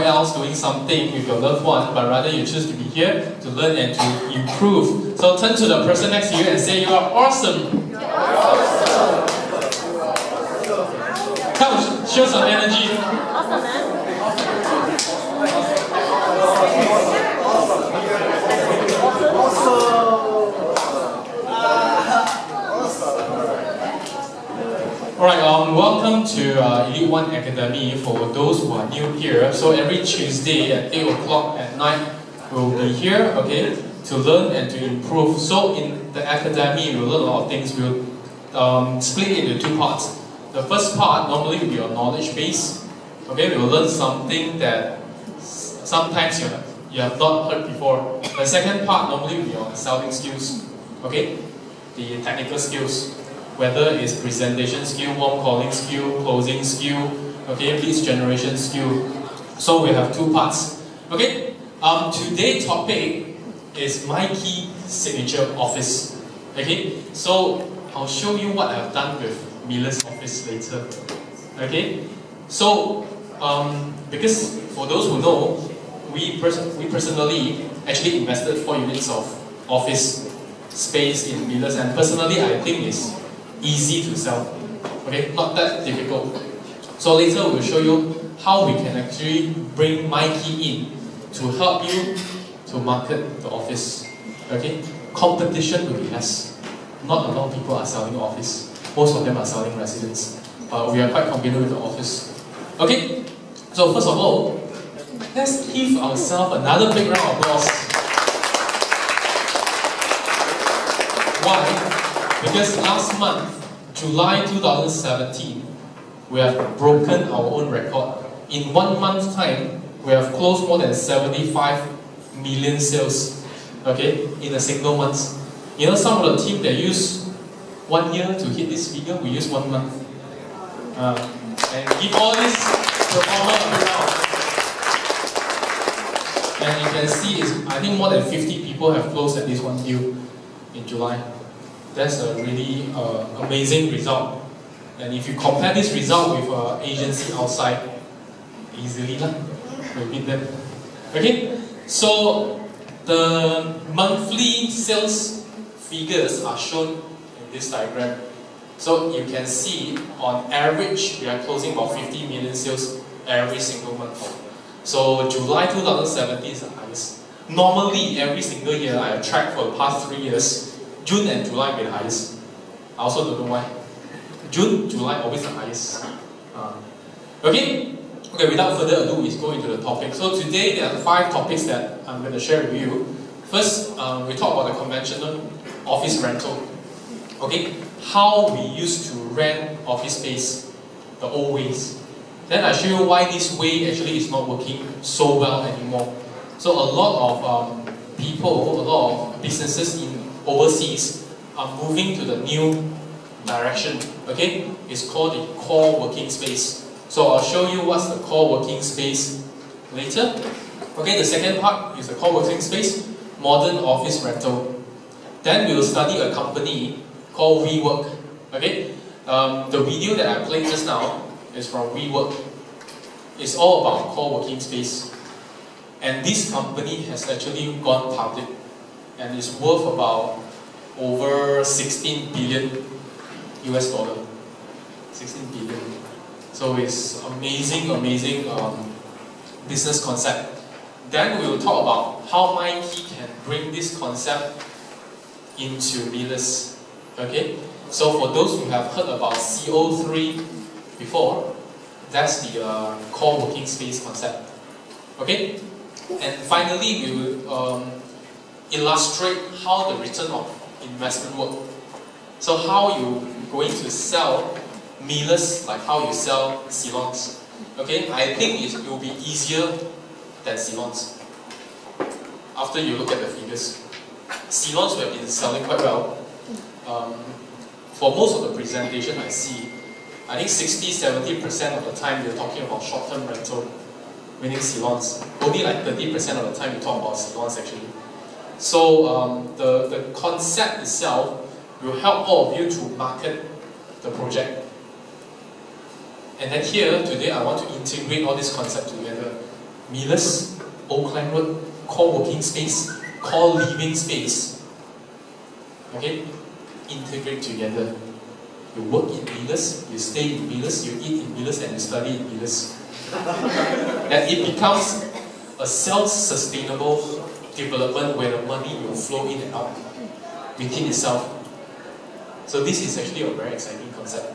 else doing something with your loved one, but rather you choose to be here to learn and to improve. So turn to the person next to you and say, you are awesome. Come, show some energy. Awesome, man. Alright, welcome to EA170801 Academy for those who are new here. So every Tuesday at 8 o'clock at night, we'll be here, okay, to learn and to improve. So in the Academy, we'll learn a lot of things. We'll split it into two parts. The first part normally will be your knowledge base. Okay, we'll learn something that sometimes you have not heard before. The second part normally will be on selling skills. Okay, the technical skills. Whether it's presentation skill, warm calling skill, closing skill, okay, leads generation skill. So we have two parts. Okay, today's topic is MyKey signature office. Okay, so I'll show you what I've done with Miller's office later. Okay, so because for those who know, we personally actually invested 4 units of office space in Miller's, and personally I think it's easy to sell, okay, not that difficult. So later we'll show you how we can actually bring MyKey in to help you to market the office. Okay, competition will be less. Not a lot of people are selling office. Most of them are selling residence. We are quite confident with the office. Okay, so first of all, let's give ourselves another big round of applause. Why? Because last month, July 2017, we have broken our own record. In 1 month's time, we have closed more than 75 million sales, okay, in a single month. You know, some of the team that use 1 year to hit this figure, we use 1 month. And give all this performer a round. And you can see, I think more than 50 people have closed at least one deal in July. That's a really amazing result. And if you compare this result with an agency outside, easily we'll beat them. Okay, so the monthly sales figures are shown in this diagram. So you can see on average we are closing about 50 million sales every single month. So July 2017 is the highest. Normally every single year I have tracked for the past 3 years, June and July will be the highest. I also don't know why. June, July always the highest. Okay, without further ado, let's go into the topic. So today there are 5 topics that I'm going to share with you. First, we talk about the conventional office rental. Okay, how we used to rent office space the old ways. Then I show you why this way actually is not working so well anymore. So a lot of people, a lot of businesses in overseas are moving to the new direction. Okay, it's called the core working space. So I'll show you what's the core working space later. Okay, the second part is the core working space, modern office rental. Then we will study a company called WeWork. Okay, the video that I played just now is from WeWork. It's all about core working space, and this company has actually gone public and is worth about over 16 billion US dollar. 16 billion. So it's amazing business concept. Then we will talk about how MyKey can bring this concept into Miller's. Okay? So for those who have heard about CO3 before, that's the core working space concept. Okay? And finally, we will illustrate how the return of investment work. So how you going to sell Miller's like how you sell salons. Okay, I think it will be easier than salons. After you look at the figures, salons have been selling quite well. For most of the presentation I see, I think 60-70% of the time you're talking about short-term rental, meaning salons. Only like 30% of the time you talk about salons actually. So the concept itself will help all of you to market the project. And then here, today I want to integrate all this concept together. Millers, Old Klang Road, co-working space, co-living space. Okay? Integrate together. You work in Millers, you stay in Millers, you eat in Millers, and you study in Millers. And it becomes a self-sustainable development where the money will flow in and out within itself. So this is actually a very exciting concept.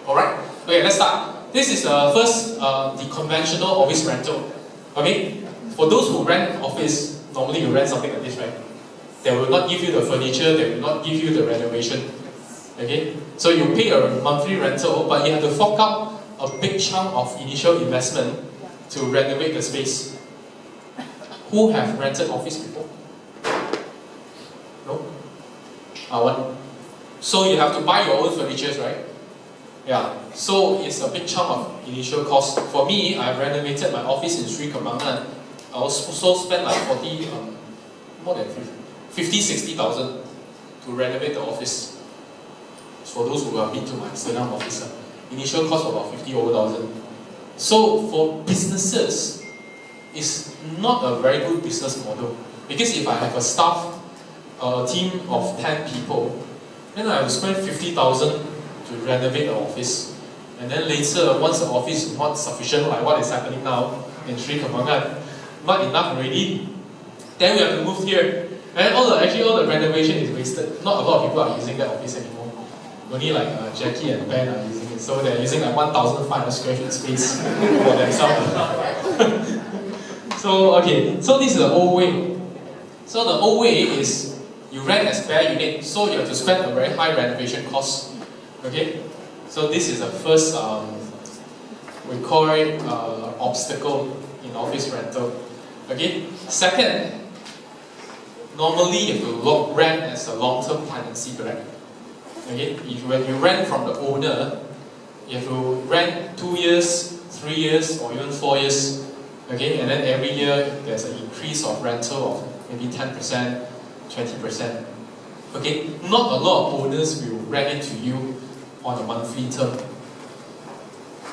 Alright? Okay, let's start. This is first the conventional office rental. Okay? For those who rent office, normally you rent something like this, right? They will not give you the furniture, they will not give you the renovation. Okay? So you pay a monthly rental, but you have to fork out a big chunk of initial investment to renovate the space. Who have rented office before? No? One. So you have to buy your own furniture, right? Yeah. So it's a big chunk of initial cost. For me, I renovated my office in Sri Kembangan. I also spent like more than 50-60,000 to renovate the office. For those who have been to my Amsterdam office, initial cost about 50,000. So for businesses, it's not a very good business model. Because if I have a staff, a team of 10 people, then I will spend 50,000 to renovate the office. And then later, once the office is not sufficient, like what is happening now in Sri Kembangan, not enough already, then we have to move here. And actually all the renovation is wasted. Not a lot of people are using that office anymore. Only like Jackie and Ben are using it. So they're using like 1,500 square feet space for themselves. So this is the old way. So the old way is you rent as bare unit, so you have to spend a very high renovation cost. Okay? So this is the first, we call it obstacle in office rental. Okay? Second, normally you have to rent as a long-term tenancy, correct? Okay? When you rent from the owner, you have to rent 2 years, 3 years, or even 4 years. Okay? And then every year there's an increase of rental of maybe 10%, 20%. Okay? Not a lot of owners will rent it to you on a monthly term.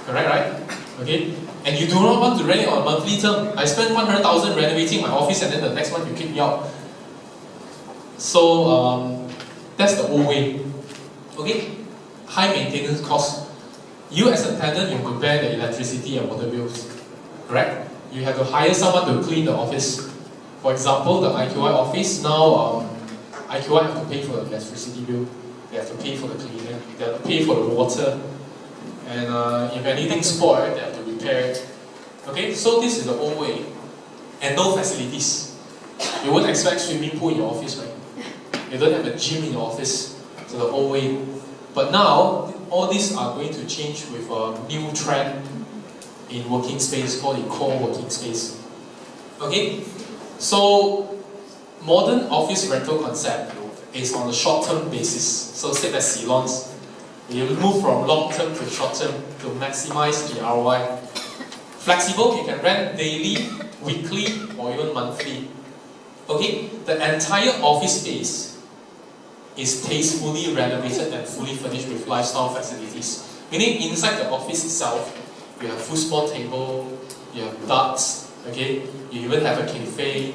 Correct, right? Okay? And you do not want to rent it on a monthly term. I spent 100,000 renovating my office and then the next month you kick me out. So, that's the old way. Okay? High maintenance cost. You as a tenant, you have to bear the electricity and water bills. Correct? You have to hire someone to clean the office. For example, the IQI office, now IQI have to pay for the electricity bill. They have to pay for the cleaning. They have to pay for the water. And if anything spoiled, they have to repair it. Okay, so this is the old way. And no facilities. You won't expect swimming pool in your office, right? You don't have a gym in your office. So the old way. But now, all these are going to change with a new trend in working space called a co-working space. Okay? So, modern office rental concept is on a short-term basis. So say that Ceylon's, you move from long-term to short-term to maximize the ROI. Flexible, you can rent daily, weekly, or even monthly. Okay, the entire office space is tastefully renovated and fully furnished with lifestyle facilities. Meaning inside the office itself, you have football table, you have darts, okay, you even have a cafe.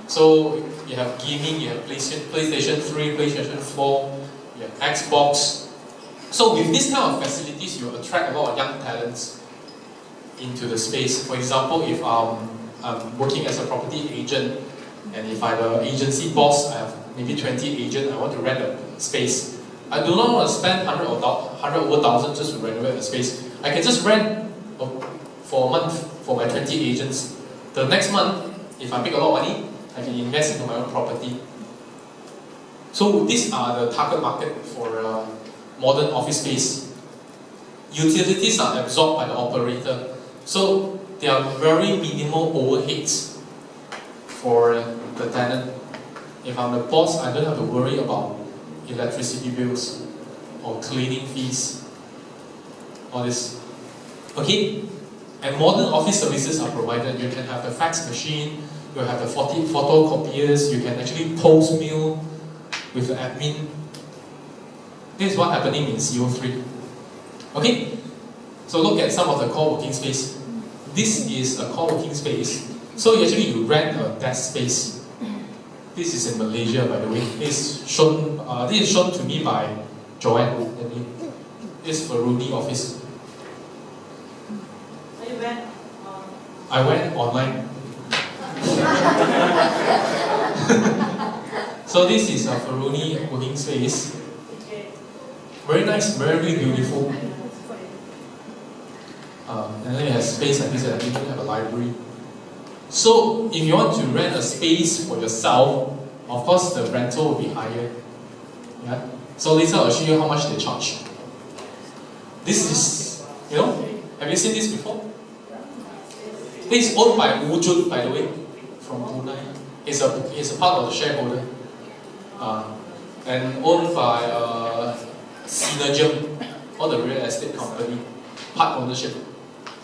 So you have gaming, you have PlayStation 3, PlayStation 4, you have Xbox. So with this kind of facilities, you attract a lot of young talents into the space. For example, if I'm working as a property agent, and if I'm the agency boss, I have maybe 20 agents, I want to rent a space. I do not want to spend 100 over 1,000 just to renovate the space. I can just rent for a month for my 20 agents. The next month, if I make a lot of money, I can invest into my own property. So these are the target market for modern office space. Utilities are absorbed by the operator. So there are very minimal overheads for the tenant. If I'm the boss, I don't have to worry about electricity bills or cleaning fees. All this. Okay? And modern office services are provided. You can have the fax machine, you have the photocopiers, you can actually post mail with the admin. This is what's happening in CO3. Okay? So look at some of the co-working space. this is a co-working space. So actually you rent a desk space. This is in Malaysia, by the way. This is shown to me by Joanne. This is Faruni office. You went I went online. So this is a Faruni working space. Very nice, very beautiful. And then it has space like this, and you have a library. So if you want to rent a space for yourself, of course the rental will be higher. Yeah. So later I'll show you how much they charge. This is, have you seen this before? This is owned by Wu Jun, by the way, from Brunei. He's a part of the shareholder. And owned by Synergium, all the real estate company, part ownership.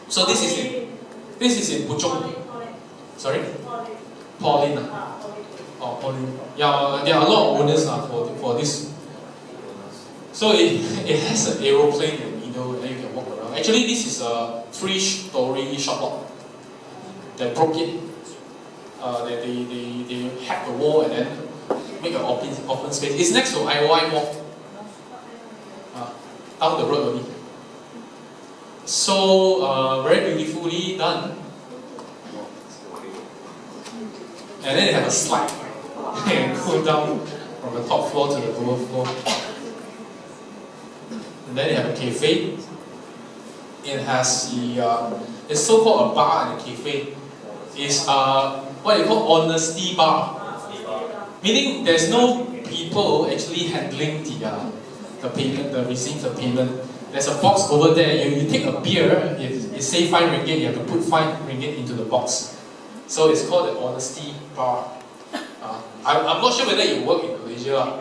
So this is in Puchong. Sorry? Pauline. Oh, Pauline. Yeah, there are a lot of owners for this. So it has an aeroplane in the middle, and then you can walk around. Actually, this is a 3-story shop lot. They broke it. They hacked the wall and then make an open space. It's next to IOI Mall. Down the road only. So very beautifully done. And then they have a slide. You can go down from the top floor to the lower floor. And then they have a cafe. It has it's so-called a bar and a cafe. It's what you call honesty bar. Meaning there's no people actually handling the payment, the receipt of payment. There's a box over there. You take a beer, you say 5 ringgit, you have to put 5 ringgit into the box. So it's called the honesty bar. I'm not sure whether you work in Malaysia.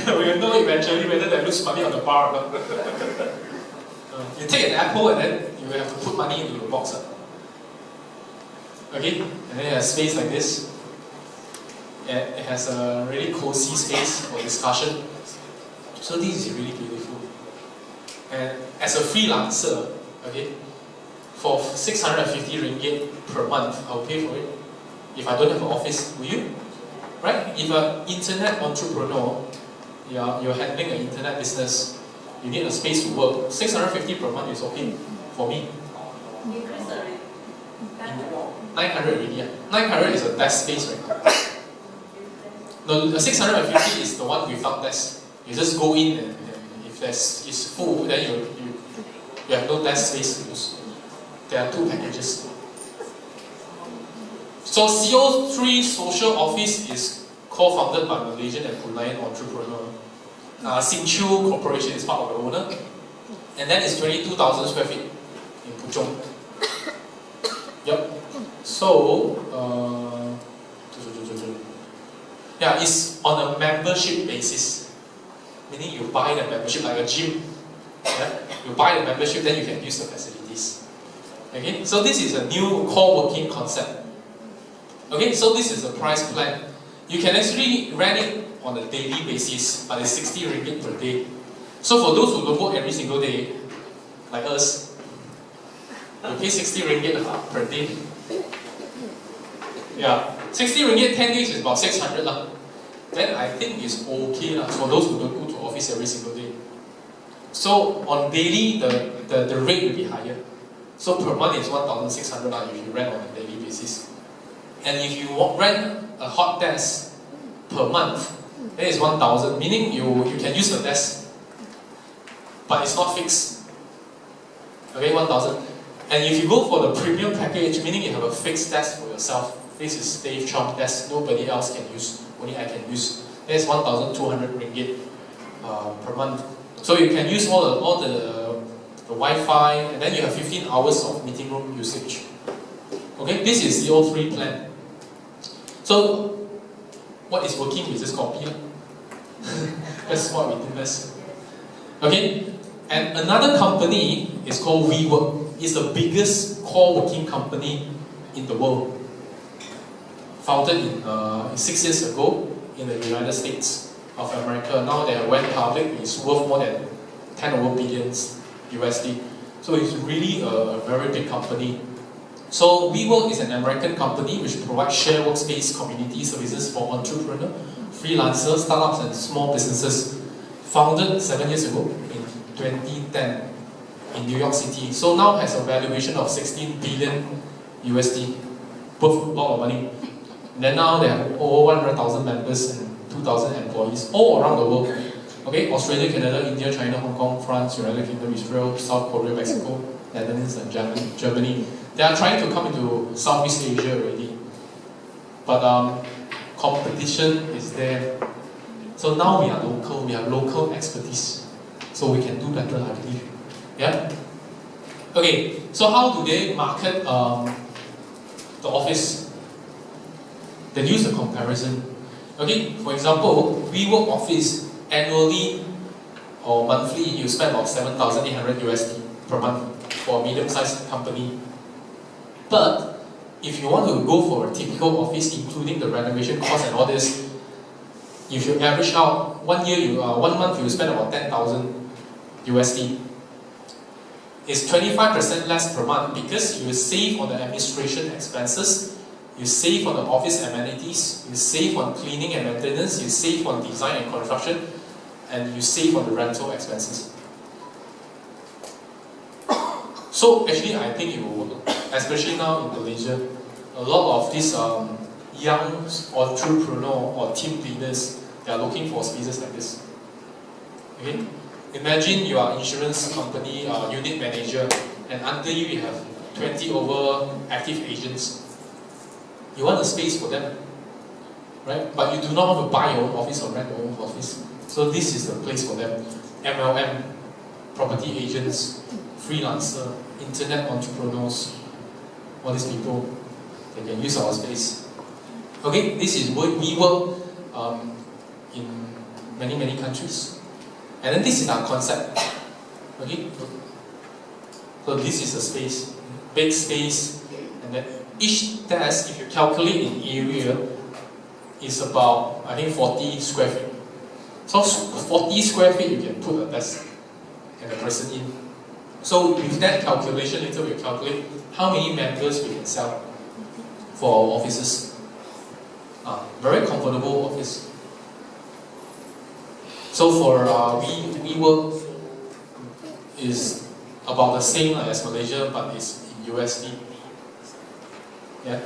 We'll know eventually whether they lose money on the bar. You take an apple and then you have to put money into the box. Okay, and then it has space like this. It has a really cozy space for discussion. So this is really beautiful. And as a freelancer, okay, for 650 ringgit per month, I'll pay for it. If I don't have an office, will you? Right? If an internet entrepreneur, you're handling an internet business, you need a space to work, 650 per month is okay for me. 900 already, yeah. 900 is a desk space, right? No, the 650 is the one without desk. You just go in and if it's full, then you have no desk space to use. There are 2 packages. So CO3 Social Office is co-founded by Malaysian and Bruneian entrepreneur. Sinchu Corporation is part of the owner. And that is 22,000 square feet in Puchong. Yep. So, yeah, it's on a membership basis. Meaning you buy the membership like a gym. Yeah? You buy the membership, then you can use the facilities. Okay, so this is a new co-working concept. Okay, so this is a price plan. You can actually rent it on a daily basis, but it's 60 ringgit per day. So for those who don't work every single day, like us, you pay 60 ringgit per day. Yeah, 60 ringgit 10 days is about 600 lah. Then I think it's okay lah for those who don't go to office every single day. So on daily, the rate will be higher. So per month is 1,600 lah if you rent on a daily basis. And if you rent a hot desk per month, then it's 1,000, meaning you can use the desk, but it's not fixed. Okay, 1,000. And if you go for the premium package, meaning you have a fixed desk for yourself, this is Dave Chong desk, nobody else can use, only I can use. That's 1,200 ringgit per month. So you can use all the Wi-Fi, and then you have 15 hours of meeting room usage. Okay, this is the O3 plan. So, what is working, we just copy. That's what we do best. Okay, and another company is called WeWork. It's the biggest co-working company in the world. Founded in 6 years ago in the United States of America. Now they went public. It's worth more than 10 over billions USD. So it's really a very big company. So WeWork is an American company which provides shared workspace community services for entrepreneurs, freelancers, startups and small businesses. Founded 7 years ago in 2010 in New York City. So now has a valuation of 16 billion USD, worth a lot of money. And then now they have over 100,000 members and 2,000 employees all around the world. Okay, Australia, Canada, India, China, Hong Kong, France, United Kingdom, Israel, South Korea, Mexico, Netherlands and Germany. They are trying to come into Southeast Asia already. But competition is there. So now we are local, we have local expertise. So we can do better, I believe. Yeah? Okay, so how do they market the office? They use a comparison. Okay, for example, WeWork office annually or monthly you spend about 7,800 USD per month for a medium-sized company. But if you want to go for a typical office, including the renovation cost and all this, if you average out 1 month you spend about 10,000 USD. It's 25% less per month because you save on the administration expenses, you save on the office amenities, you save on cleaning and maintenance, you save on design and construction, and you save on the rental expenses. So actually I think it will work, especially now in Malaysia. A lot of these young entrepreneur or team leaders, they are looking for spaces like this. Okay? Imagine you are an insurance company unit manager, and under you have 20 over active agents. You want a space for them, right? But you do not want to buy your own office or rent your own office. So this is the place for them. MLM, property agents, freelancer, internet entrepreneurs, all these people, they can use our space. Okay, this is what we work in many countries. And then this is our concept. Okay? So this is a space, big space, and then each desk, if you calculate in area, is about, I think, 40 square feet. So 40 square feet you can put a desk and a person in. So with that calculation, later we'll calculate how many members we can sell for our offices. Very comfortable office. So for WeWork is about the same as Malaysia, but it's in USD. Yeah.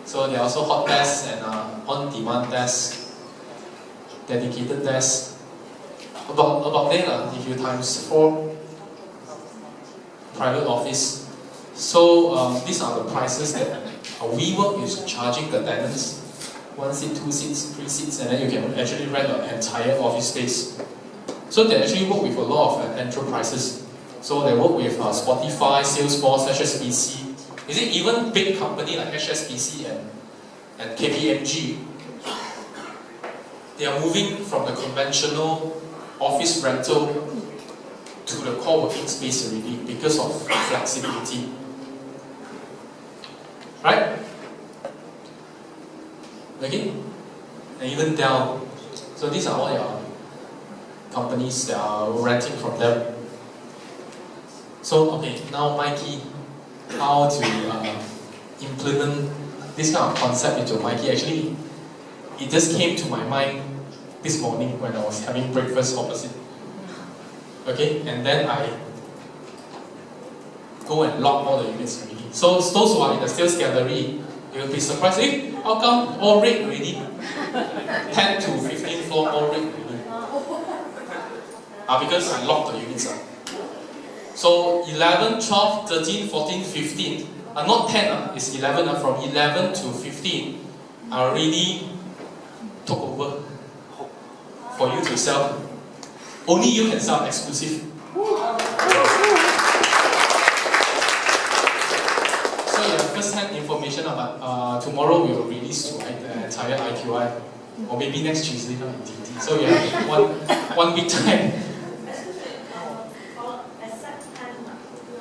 So there are also hot desks and on-demand desks, dedicated desks. About there, if you times 4 private office. So these are the prices that WeWork is charging the tenants. 1 seat, 2 seats, 3 seats, and then you can actually rent an entire office space. So they actually work with a lot of enterprises. So they work with Spotify, Salesforce, HSBC. Is it even big company like HSBC and KPMG? They are moving from the conventional office rental to the co-working space already because of flexibility. Right? Okay? And even down. So these are all your companies that are renting from them. So, okay, now MyKey, how to implement this kind of concept into MyKey. Actually, it just came to my mind this morning when I was having breakfast opposite. Okay, and then I go and lock all the units already. So those who are in the sales gallery, you'll be surprised, how come all red already? 10 to 15 floor all red already. Because I locked the units up. So 11, 12, 13, 14, 15, not 10, it's 11, from 11 to 15, I already took over for you to sell. Only you can sell exclusive. So you have first-hand information about tomorrow we will release tonight the entire IQI, or maybe next Tuesday in DT. So you have one week time.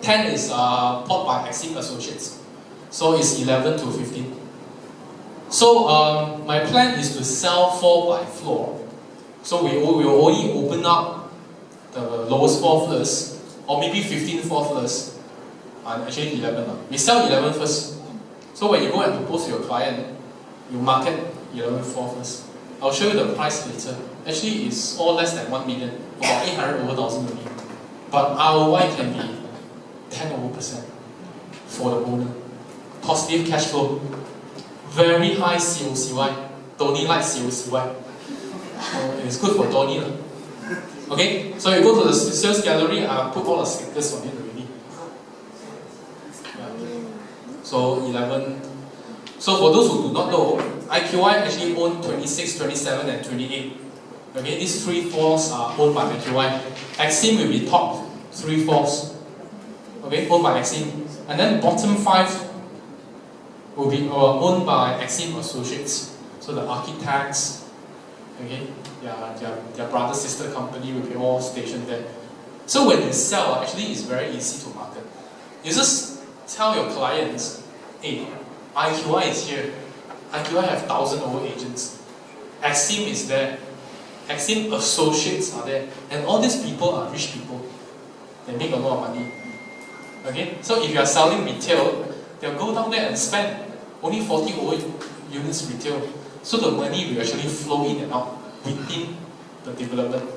10 is bought by Exim Associates, so it's 11 to 15. So my plan is to sell floor by floor. So we will only open up the lowest floor first, or maybe 15 floors, and actually 11. We sell 11 first. So when you go and propose to your client, you market 11 floor first. I'll show you the price later. Actually, it's all less than 1 million, about 800 over 1,000 only. But ROI can be 10% for the owner. Positive cash flow. Very high COCY. Tony likes COCY. It's good for Tony. Okay, so you go to the sales gallery, I put all the stickers on it already. Yeah. So 11. So for those who do not know, IQI actually own 26, 27, and 28. Okay, these 3 floors are owned by IQI. Axim will be top 3 floors. Okay, owned by Axim. And then bottom 5 will be owned by Axim Associates. So the architects, okay, their brother sister company will be all stationed there. So when you sell, actually it's very easy to market. You just tell your clients, hey, IQI is here. IQI have 1,000 over agents. Axim is there. Axim Associates are there. And all these people are rich people. They make a lot of money. Okay? So if you are selling retail, they'll go down there and spend only 40 over units retail. So the money will actually flow in and out within the development.